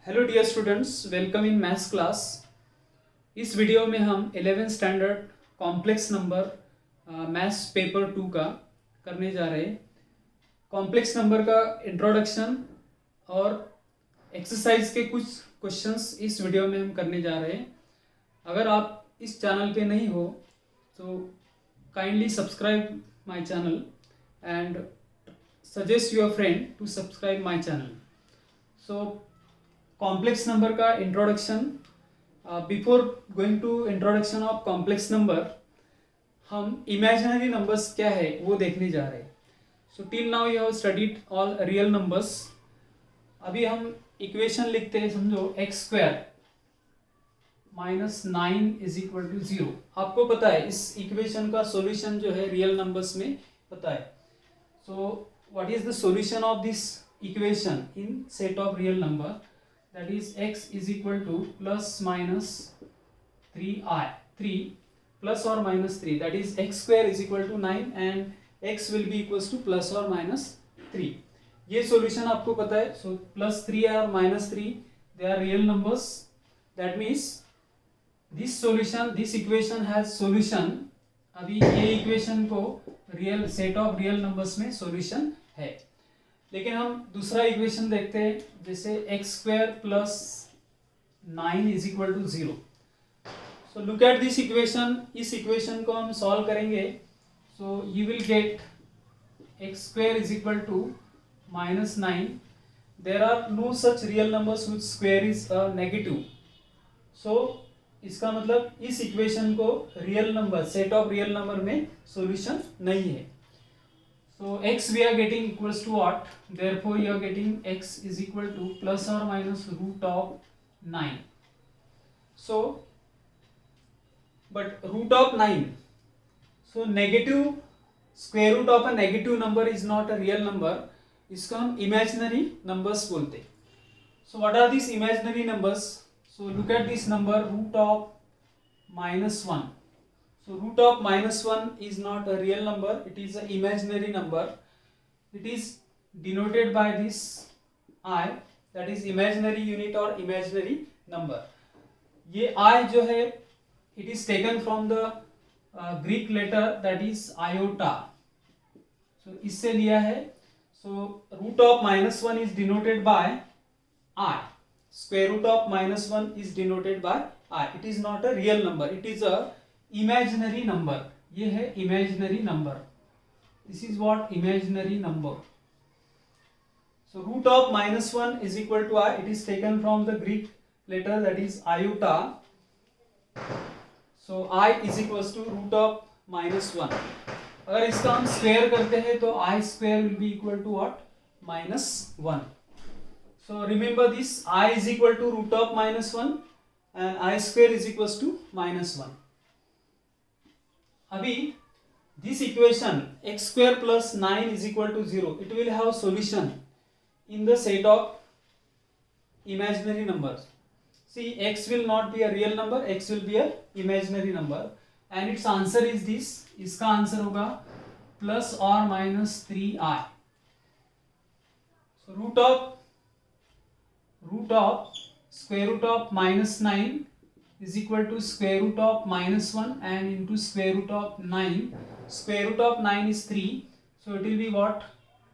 Hello dear students, welcome in maths class. इस video में हम 11th standard complex number maths paper 2 का करने जा रहे हैं। कॉम्प्लेक्स नंबर का इंट्रोडक्शन और एक्सरसाइज के कुछ क्वेश्चंस इस वीडियो में हम करने जा रहे हैं। अगर आप इस चैनल पे नहीं हो तो kindly subscribe my channel and suggest your friend to subscribe my channel. So complex number का introduction. Before going to introduction of complex number, हम इमेजिनरी नंबर्स क्या है वो देखने जा रहे हैं। So till now you have studied all real numbers. अभी हम इक्वेशन लिखते हैं, समझो x square minus 9 is equal to 0। आपको पता है इस इक्वेशन का सॉल्यूशन जो है रियल नंबर्स में पता है। So what is the solution of this equation in set of real number? That is x is equal to plus minus 3 plus or minus 3, that is x square is equal to 9 and x will be equals to plus or minus 3. ये solution आपको पता है। So plus 3 or minus 3 they are real numbers. That means this solution, this equation has solution. अभी ये equation को real set of real numbers में solution है। लेकिन हम दूसरा इक्वेशन देखते हैं, जैसे x square plus 9 is equal to 0। So look at this equation. इस इक्वेशन को हम सॉल्व करेंगे। So you will get x square is equal to minus 9। There are no such real numbers which square is negative. So इसका मतलब इस equation को real number, set of real number में solution नहीं है। So x we are getting equals to what? Therefore you are getting x is equal to plus or minus root of 9. So but root of 9, so negative square root of a negative number is not a real number. इसको हम imaginary numbers बोलते हैं। So what are these imaginary numbers? So look at this number, root of minus 1. So root of minus 1 is not a real number, it is an imaginary number. It is denoted by this I, that is imaginary unit or imaginary number. ये I जो है it is taken from the Greek letter that is iota. So इससे लिया है। So root of minus 1 is denoted by I. Square root of minus 1 is denoted by I. It is not a real number, it is a imaginary number. ये है imaginary number. This is what imaginary number. So root of minus 1 is equal to i, it is taken from the Greek letter that is iota. So i is equal to root of minus 1। अगर इसका हम square करते हैं तो i square will be equal to what? Minus 1। So remember this, i is equal to root of minus 1 and i square is equal to minus 1। अभी this equation x square plus 9 is equal to 0, it will have solution in the set of imaginary numbers. See, x will not be a real number, x will be a imaginary number and its answer is this. इसका answer होगा plus or minus 3i. So root of square root of minus 9 is equal to square root of minus 1 and into square root of 9. Square root of 9 is 3, so it will be what?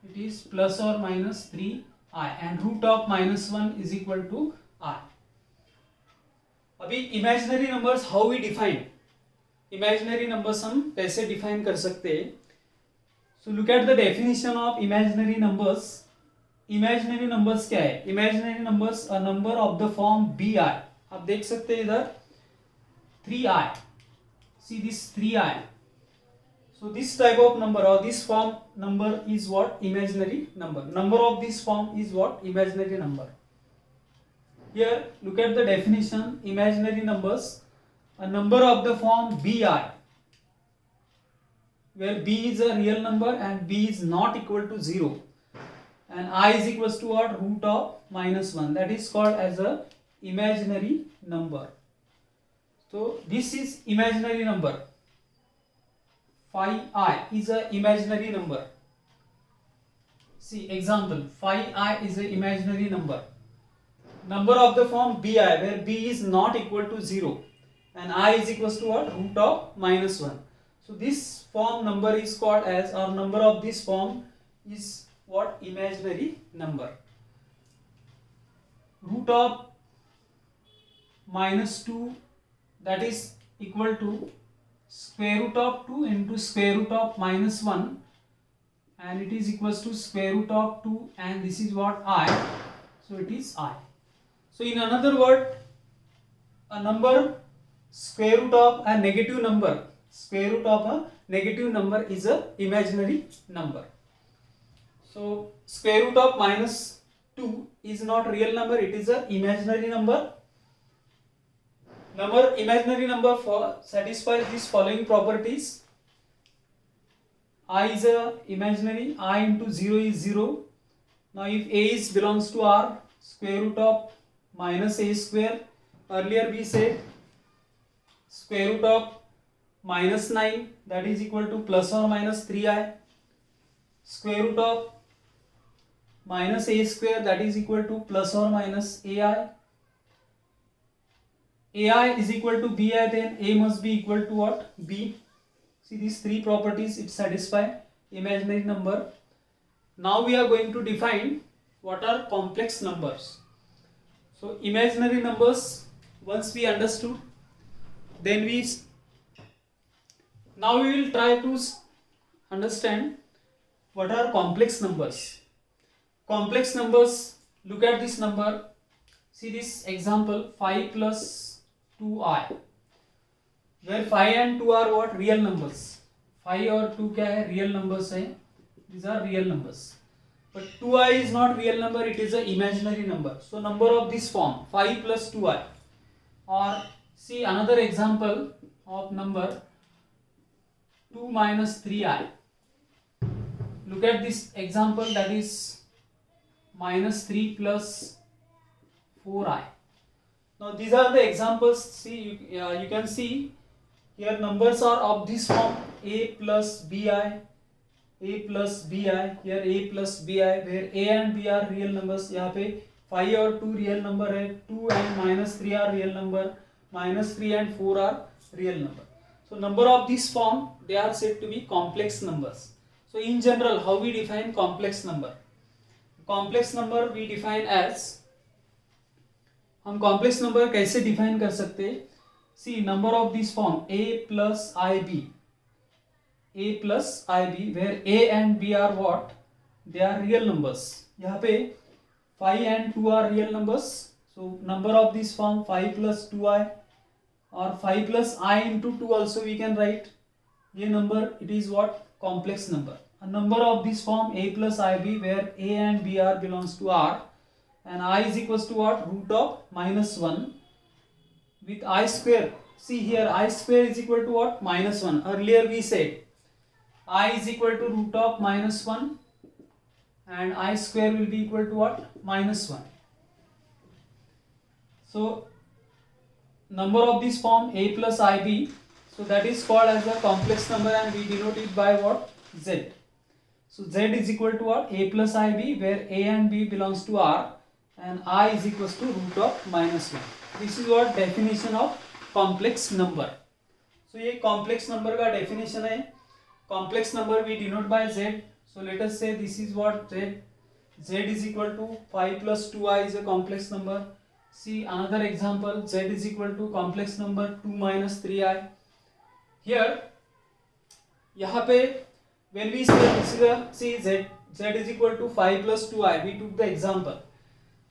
It is plus or minus 3i and root of minus 1 is equal to I. अभी imaginary numbers how we define? Imaginary numbers हम कैसे define कर सकते हैं? So look at the definition of imaginary numbers. Imaginary numbers क्या है? Imaginary numbers a number of the form bi. आप देख सकते हैं इधर 3i. See this 3i. So this type of number or this form number is what? Imaginary number. Number of this form is what? Imaginary number. Here look at the definition. Imaginary numbers, a number of the form bi, where b is a real number and b is not equal to 0 and I is equals to what? Root of minus 1. That is called as a imaginary number. So this is imaginary number. Phi I is a imaginary number. See example, phi I is a imaginary number. number of the form bi, where b is not equal to 0 and I is equals to what? Root of minus 1. So this form number is called as, or number of this form is what? Imaginary number. Root of minus 2, that is equal to square root of 2 into square root of minus 1, and it is equals to square root of 2, and this is what? I. So it is I. So in another word, a number square root of a negative number, square root of a negative number is a imaginary number. So square root of minus 2 is not real number, it is a imaginary number. Imaginary number satisfies these following properties. I is a imaginary, I into 0 is 0. Now if a is belongs to R, square root of minus a square, earlier we said square root of minus 9, that is equal to plus or minus 3i, square root of minus a square, that is equal to plus or minus ai is equal to bi, then a must be equal to what? B. See, these three properties it satisfy imaginary number. Now we are going to define what are complex numbers. So imaginary numbers, once we understood, then now we will try to understand what are complex numbers. Complex numbers, look at this number. See this example, 5 plus 2i, where 5 and 2 are what? Real numbers. 5 और 2 क्या है? Real numbers है. These are real numbers. But 2i is not real number, it is an imaginary number. So number of this form, 5 plus 2i. Or see another example of number 2 minus 3i. Look at this example, that is minus 3 plus 4i. Now these are the examples. See, you can see here numbers are of this form, a plus bi, here a plus bi, where a and b are real numbers. यहाँ पे 5 और 2 real number है, 2 and minus 3 are real number, minus 3 and 4 are real number. So number of this form, they are said to be complex numbers. So in general, how we define complex number? Complex number we define as, हम complex number कैसे define कर सकते हैं? C number of this form a plus ib, where a and b are what? They are real numbers. यहाँ पे 5 and 2 are real numbers. So number of this form 5 plus 2i, or 5 plus I into 2 also we can write. ये number, it is what? Complex number. A number of this form a plus ib, where a and b are belongs to R, and I is equals to what? Root of minus 1 with I square. See here, I square is equal to what? Minus 1. Earlier we said I is equal to root of minus 1 and I square will be equal to what? Minus 1. So number of this form a plus ib, so that is called as a complex number, and we denote it by what? Z. So Z is equal to what? A plus ib, where a and b belongs to R, and I is equals to root of minus 1. This is what definition of complex number. So ये complex number का definition है. Complex number we denote by Z. So let us say this is what Z. Z is equal to 5 plus 2i is a complex number. See another example, Z is equal to complex number 2 minus 3i. Here, यहाँ पे when we say this is a, see Z is equal to 5 plus 2i, we took the example.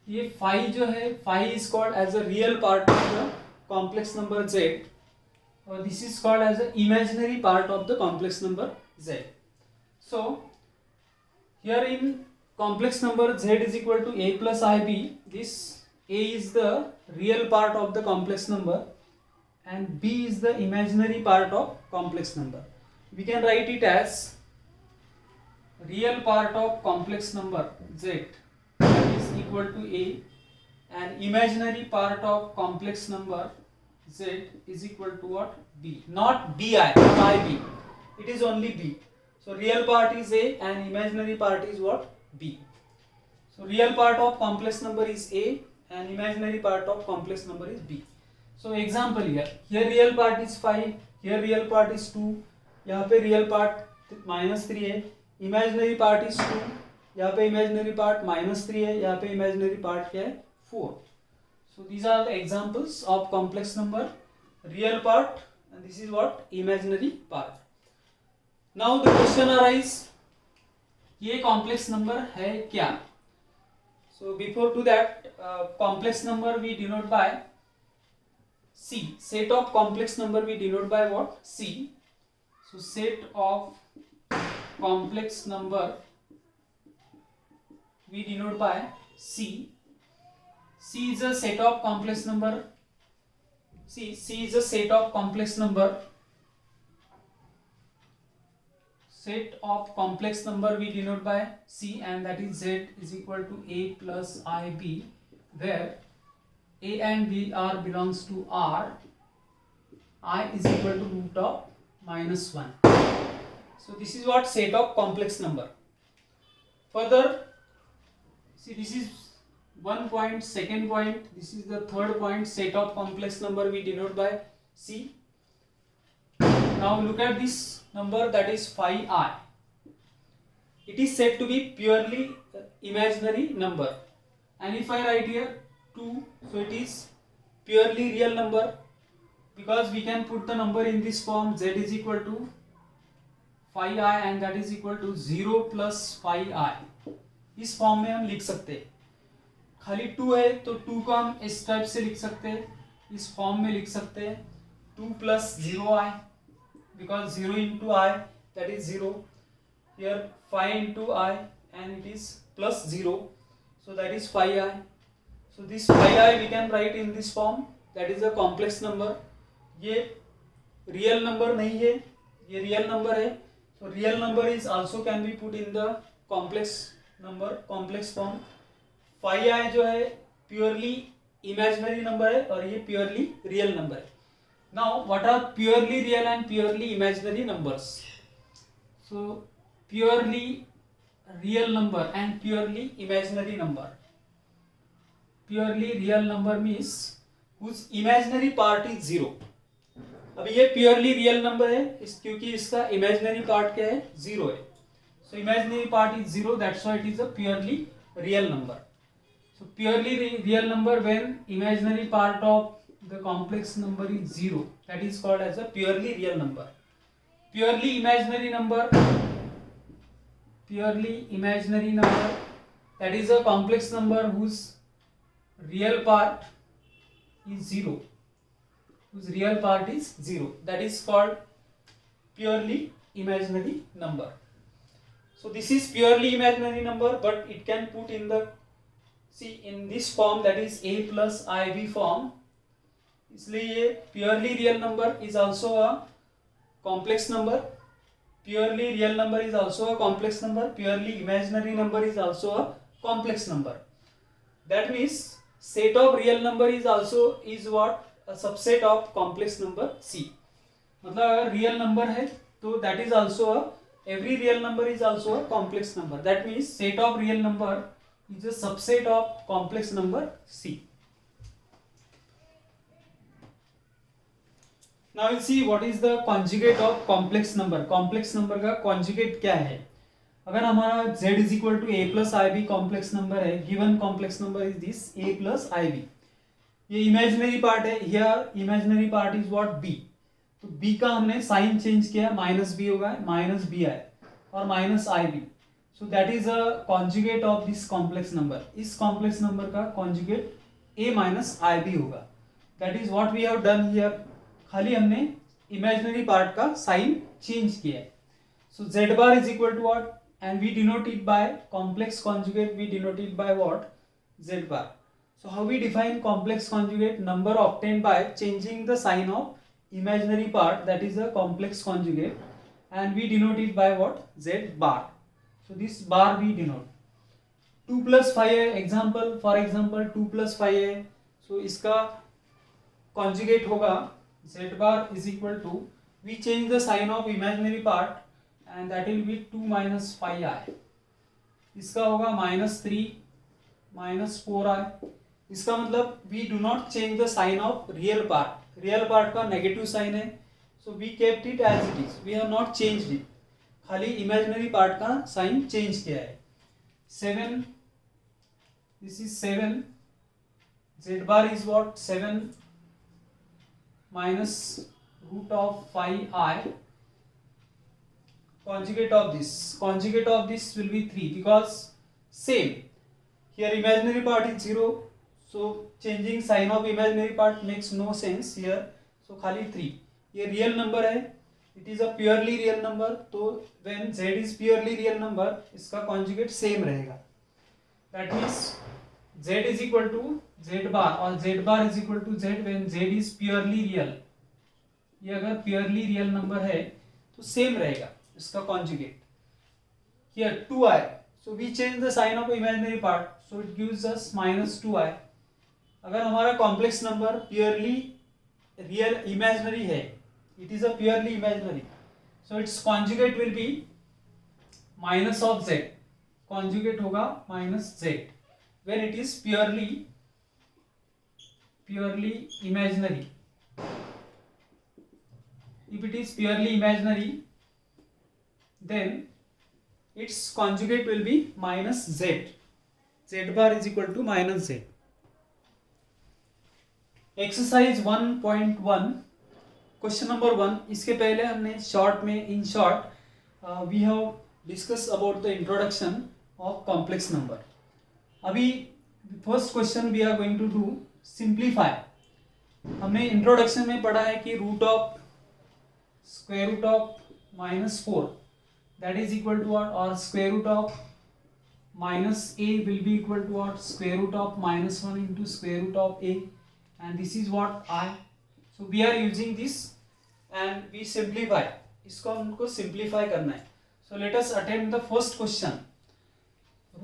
ये 5 जो है, 5 is called as a real part of the complex number Z, or this is called as the imaginary part of the complex number Z. So here in complex number Z is equal to a plus ib, this a is the real part of the complex number and b is the imaginary part of complex number. We can write it as real part of complex number Z is equal to a, and imaginary part of complex number Z is equal to what? B. Not bi, not ib. It is only b. So real part is a and imaginary part is what? B. So real part of complex number is a and imaginary part of complex number is b. So example here real part is 5, here real part is 2, यहाँ पे real part -3 है, imaginary part is 2, यहाँ पे imaginary part -3 है, यहाँ पे imaginary part क्या है 4. So these are the examples of complex number, real part, and this is what imaginary part. Now the question arise, ये complex number है क्या? So before to that, complex number we denote by C. Set of complex number we denote by what? C. So set of complex number we denote by C. C is a set of complex number. C is a set of complex number. Set of complex number we denote by C, and that is Z is equal to A plus IB, where A and B are belongs to R. I is equal to root of -1. So this is what set of complex number. Further, see, this is one point, second point, this is the third point. Set of complex number we denote by C. Now look at this number, that is phi I. It is said to be purely imaginary number, and if I write here 2, so it is purely real number, because we can put the number in this form, Z is equal to phi I, and that is equal to 0 plus phi I. इस form में हम लिख सकते हैं. खाली 2 है तो 2 को हम इस टाइप से लिख सकते हैं, इस फॉर्म में लिख सकते हैं 2 plus 0i, because 0 into I, that is 0. Here phi into I, and it is plus 0, so that is phi I. So this phi I we can write in this form, that is a complex number. ये real number नहीं है, ये real number है. So real number is also can be put in the complex number, complex form. phi I जो है purely imaginary number है, और ये purely real number है. Now what are purely real and purely imaginary numbers? So purely real number and purely imaginary number. Purely real number means whose imaginary part is 0. अब ये purely real number है क्योंकि इसका imaginary part क्या है 0 है. So imaginary part is 0, that's why it is a purely real number. So purely real number when imaginary part of the complex number is 0, that is called as a purely real number. Purely imaginary number, that is a complex number whose real part is 0, that is called purely imaginary number. So this is purely imaginary number, but it can put in the, see, in this form, that is A plus IB form. इसलिए ये purely real number is also a complex number. Purely real number is also a complex number. Purely imaginary number is also a complex number. That means set of real number is what? A subset of complex number C. मतलब अगर real number है तो that is also every real number is also a complex number. That means set of real number is a subset of complex number C. Now we'll see what is the conjugate of complex number. Complex number का conjugate क्या है? अगर हमारा Z is equal to A plus IB complex number है, given complex number is this A plus IB. ये imaginary part है, here imaginary part is what B. तो B का हमने sign change किया, minus B होगा, minus BI और minus IB. So that is a conjugate of this complex number. इस complex number का conjugate A minus IB होगा. That is what we have done here. खाली हमने imaginary part का sign change किया है. So Z bar is equal to what? And we denote it by complex conjugate. We denote it by what? Z bar. So how we define complex conjugate? Number obtained by changing the sign of imaginary part, that is a complex conjugate, and we denote it by what? Z bar. So this bar we denote. 2 plus 5 example, for example 2 plus 5 so इसका conjugate होगा Z bar is equal to, we change the sign of imaginary part and that will be 2 minus 5i. इसका होगा -3 minus 4i. इसका मतलब we do not change the sign of real part का negative sign है, so we kept it as it is, we have not changed it, खाली imaginary part का sign change किया है. 7, this is 7, z bar is what, 7 minus root of 5i, conjugate of this will be 3, because same here imaginary part is 0, so changing sign of imaginary part makes no sense here, so खाली 3. ये real number है, it is a purely real number, तो when z is purely real number इसका conjugate same रहेगा, that means z is equal to z bar और z bar is equal to z when z is purely real. ये अगर purely real number है तो same रहेगा इसका conjugate. Here 2i, so we change the sign of imaginary part, so it gives us -2i. अगर हमारा complex number purely real imaginary है, it is a purely imaginary, so its conjugate will be minus of z, conjugate होगा minus z when it is purely imaginary. If it is purely imaginary, then its conjugate will be minus z, z bar is equal to minus z. Exercise 1.1 question number 1. इसके पहले हमने short में, in short we have discuss about the introduction of complex number. अभी first question we are going to do simplify. हमने introduction में पढ़ा है कि root of square root of -4 that is equal to what, और square root of -a will be equal to what, square root of -1 into square root of a, and this is what i. So we are using this and we simplify. इसको हमको simplify करना है. So let us attempt the first question.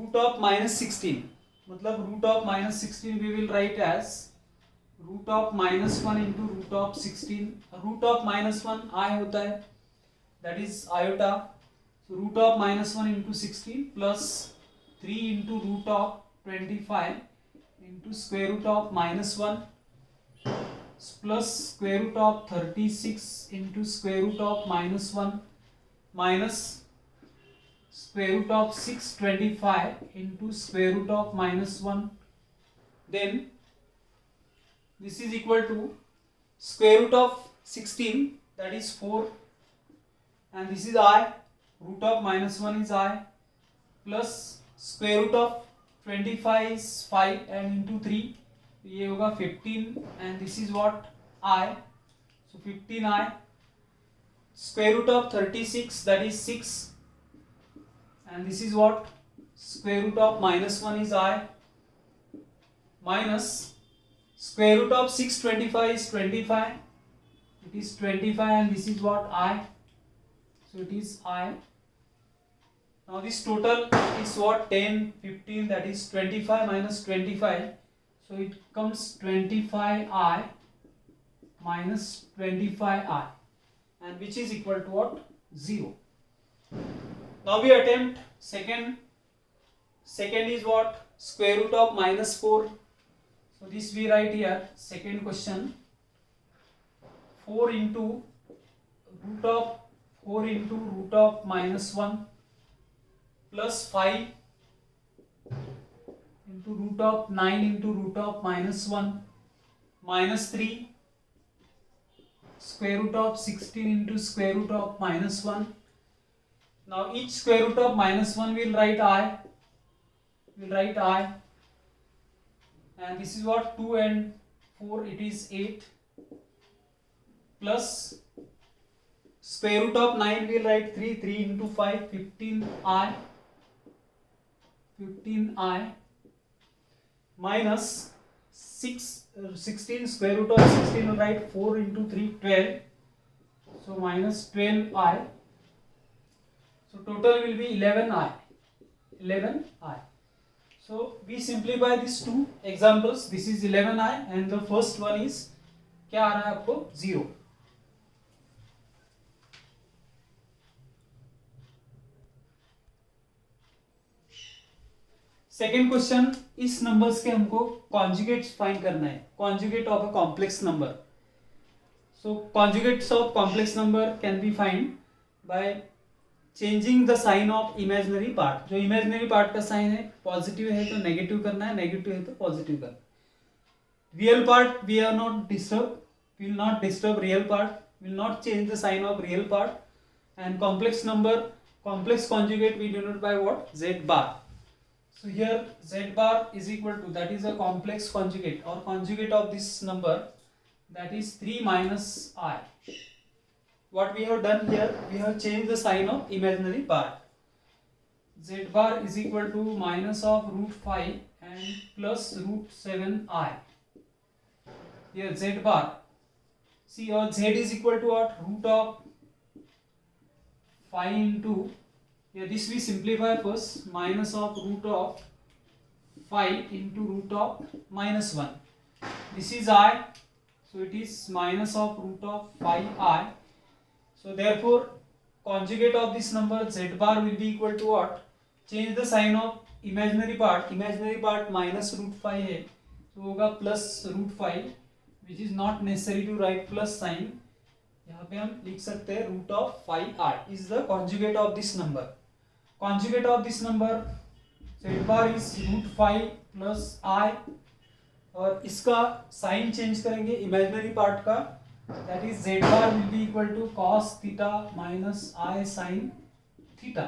Root of -16, मतलब root of -16 we will write as root of -1 into root of 16. Root of -1 I होता है, that is iota. So root of -1 into 16 plus 3 into root of 25 into square root of -1 plus square root of 36 into square root of -1 minus square root of 625 into square root of -1. Then this is equal to square root of 16, that is 4, and this is I, root of -1 is I, plus square root of 25 is 5 and into 3, ये होगा 15, and this is what I, so 15I, square root of 36 that is 6, and this is what, square root of -1 is I, minus square root of 625 is 25, it is 25, and this is what I, so it is I. Now this total is what, 10, 15, that is 25 minus 25. So it comes 25i minus 25i, and which is equal to what, 0. Now we attempt second. Second is what, square root of -4. So this we write here, second question, 4 into root of -1 plus 5 into root of 9 into root of -1 minus 3 square root of 16 into square root of -1. Now each square root of -1 will write I, and this is what, 2 and 4, it is 8, plus square root of 9 will write 3 into 5, 15i minus 16 square root of 16 will write 4 into 3, 12, so minus 12i, so total will be 11i. So we simplify these two examples. This is 11i and the first one is क्या आ रहा है आपको, 0. Second question, इस numbers के हमको conjugate find करना है, conjugate of a complex number. So conjugates of complex number can be find by changing the sign of imaginary part. जो इमेजिनरी पार्ट का साइन है पॉजिटिव है तो नेगेटिव करना है, नेगेटिव है तो पॉजिटिव करना है. Real part we are not disturb, will not disturb real part, will not change the sign of real part. And complex number, complex conjugate we denote by what? Z bar. So here Z bar is equal to, that is a complex conjugate or conjugate of this number, that is 3 minus I. What we have done here, we have changed the sign of imaginary part. Z bar is equal to minus of root 5 and plus root 7I. Here Z bar, see, or Z is equal to what? Root of 5 into, yeah, this we simplify first, minus of root of 5 into root of minus 1. This is I, so it is minus of root of 5I. So therefore conjugate of this number Z bar will be equal to what? Change the sign of imaginary part minus root 5 है, तो होगा plus root 5, which is not necessary to write plus sign. यहाँ पे हम लिख सकते हैं root of 5I is the conjugate of this number. Conjugate of this number Z bar is root 5 plus I, और इसका साइन चेंज करेंगे imaginary part का, that is Z bar will be equal to cos theta minus I sin theta.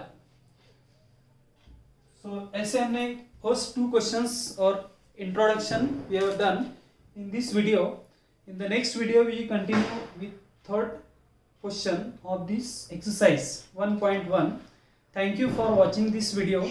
So ऐसे हमने first two questions और introduction we have done in this video. In the next video we continue with third question of this exercise 1.1. Thank you for watching this video.